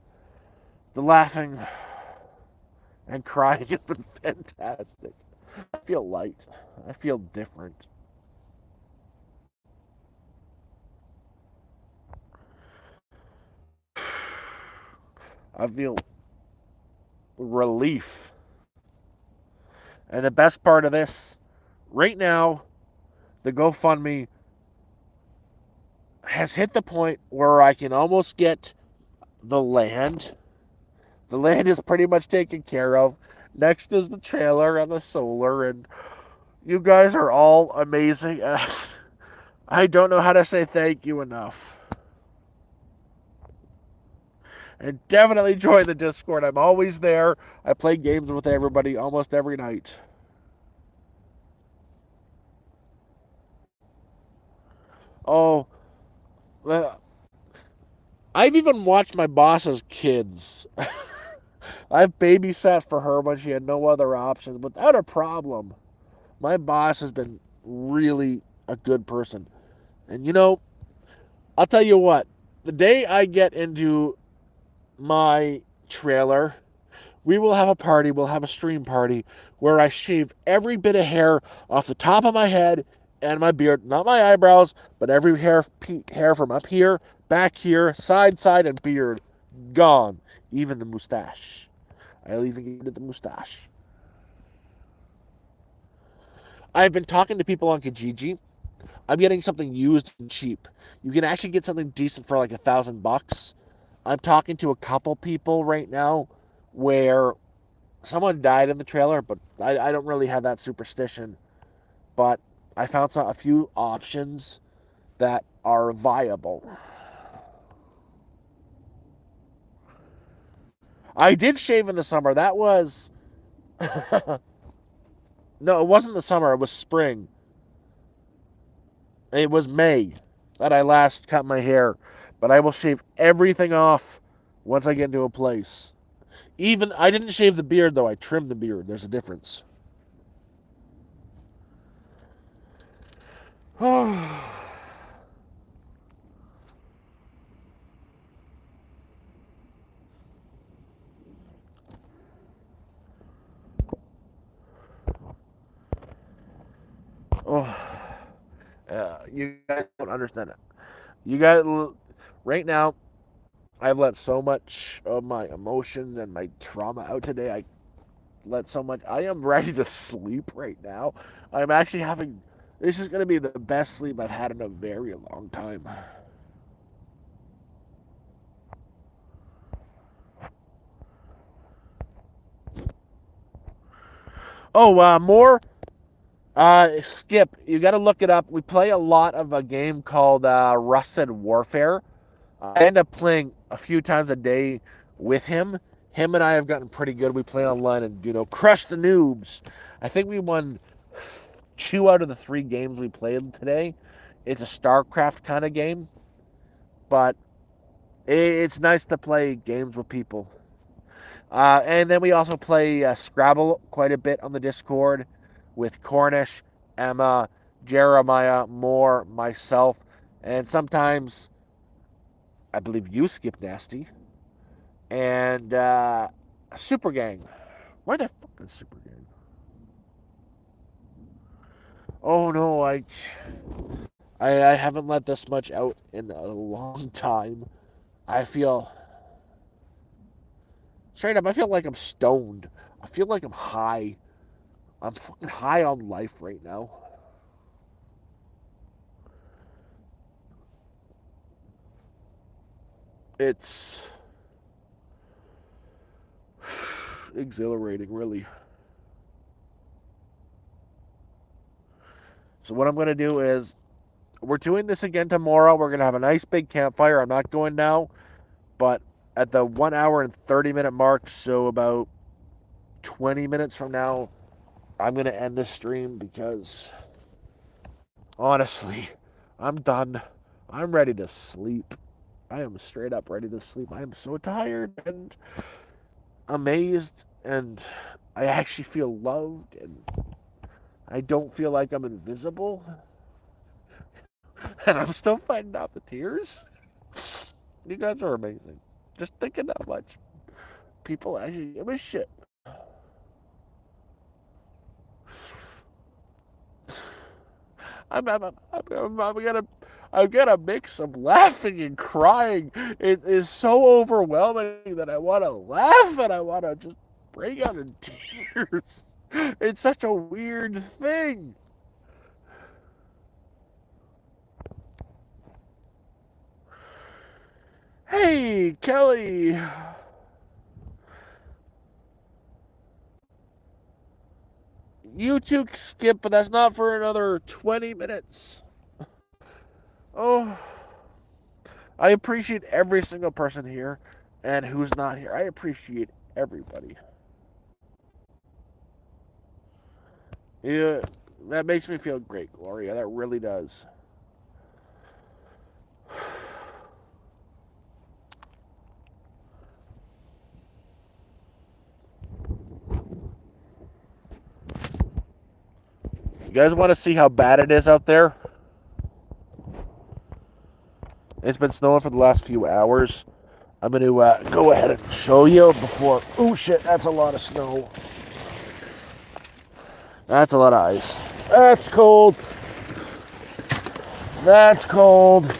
the laughing and crying has been fantastic. I feel light. I feel different. I feel relief. And the best part of this, right now, the GoFundMe has hit the point where I can almost get the land. The land is pretty much taken care of. Next is the trailer and the solar, and you guys are all amazing. I don't know how to say thank you enough. And definitely join the Discord. I'm always there. I play games with everybody almost every night. Oh, I've even watched my boss's kids. I've babysat for her when she had no other options without a problem. My boss has been really a good person. And I'll tell you what, the day I get into my trailer, we will have a party, we'll have a stream party where I shave every bit of hair off the top of my head and my beard, not my eyebrows, but every hair from up here, back here, side, and beard gone, even the mustache. I'll even get the mustache. I've been talking to people on Kijiji. I'm getting something used and cheap. You can actually get something decent for like $1,000. I'm talking to a couple people right now where someone died in the trailer, but I don't really have that superstition. But I found a few options that are viable. I did shave in the summer. That was no, it wasn't the summer. It was spring. It was May that I last cut my hair, but I will shave everything off once I get into a place. Even I didn't shave the beard though. I trimmed the beard. There's a difference. Oh, you guys don't understand it. You guys, right now, I've let so much of my emotions and my trauma out today. I let so much. I am ready to sleep right now. I'm actually having. This is going to be the best sleep I've had in a very long time. Oh, more. Skip. You got to look it up. We play a lot of a game called Rusted Warfare. I end up playing a few times a day with him. Him and I have gotten pretty good. We play online and crush the noobs. I think we won 2 out of the 3 games we played today. It's a StarCraft kind of game, but it's nice to play games with people. And then we also play Scrabble quite a bit on the Discord with Cornish, Emma, Jeremiah, Moore, myself, and sometimes I believe you, Skip Nasty, and Super Gang. Why the fucking Super Gang? Oh no, I haven't let this much out in a long time. I feel straight up. I feel like I'm stoned. I feel like I'm high. I'm fucking high on life right now. It's exhilarating, really. So what I'm gonna do is we're doing this again tomorrow. We're gonna have a nice big campfire. I'm not going now, but at the 1 hour and 30 minute mark, so about 20 minutes from now, I'm gonna end this stream because honestly, I'm done. I'm ready to sleep. I am straight up ready to sleep. I am so tired and amazed, and I actually feel loved, and I don't feel like I'm invisible. And I'm still fighting off the tears. You guys are amazing. Just thinking how much people actually give a shit. I'm gonna mix of laughing and crying. It is so overwhelming that I want to laugh and I want to just break out in tears. It's such a weird thing. Hey, Kelly. You two skip, but that's not for another 20 minutes. Oh, I appreciate every single person here and who's not here. I appreciate everybody. Yeah, that makes me feel great, Gloria. That really does. You guys want to see how bad it is out there? It's been snowing for the last few hours. I'm going to go ahead and show you before... Oh, shit, that's a lot of snow. That's a lot of ice. That's cold. That's cold.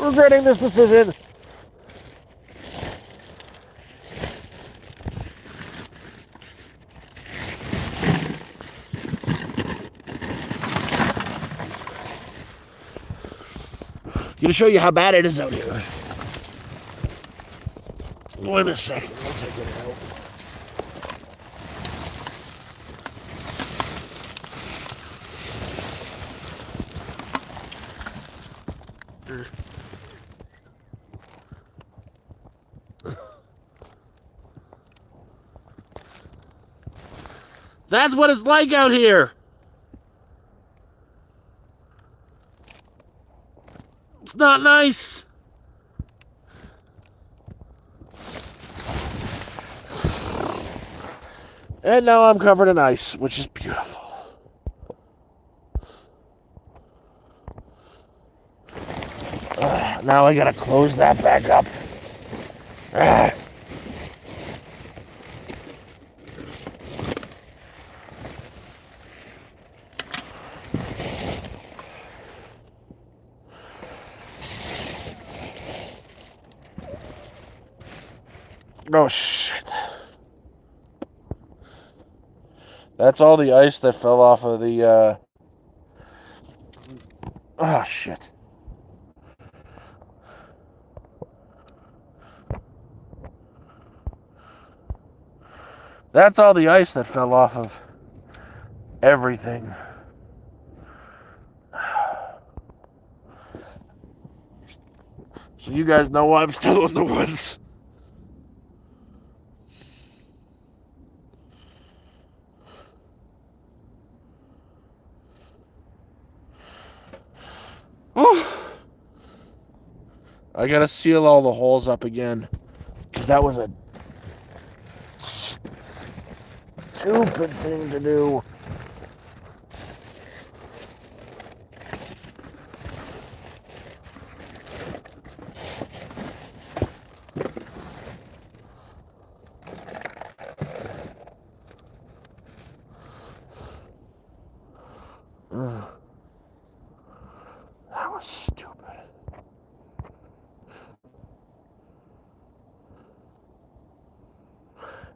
Regretting this decision. Gonna show you how bad it is out here. Wait a second, I'll take it out. That's what it's like out here. It's not nice. And now I'm covered in ice, which is beautiful. Now I gotta close that back up. Oh, shit. That's all the ice that fell off of the, Oh, shit. That's all the ice that fell off of everything. So you guys know why I'm still in the woods. I gotta seal all the holes up again, because that was a stupid thing to do. That was stupid.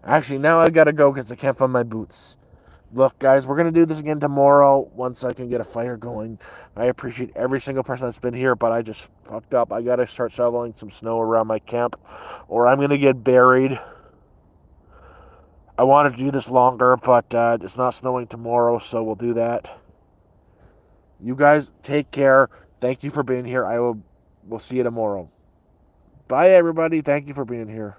Actually, now I gotta go because I can't find my boots. Look, guys, we're going to do this again tomorrow once I can get a fire going. I appreciate every single person that's been here, but I just fucked up. I got to start shoveling some snow around my camp, or I'm going to get buried. I wanted to do this longer, but it's not snowing tomorrow, so we'll do that. You guys, take care. Thank you for being here. We'll see you tomorrow. Bye, everybody. Thank you for being here.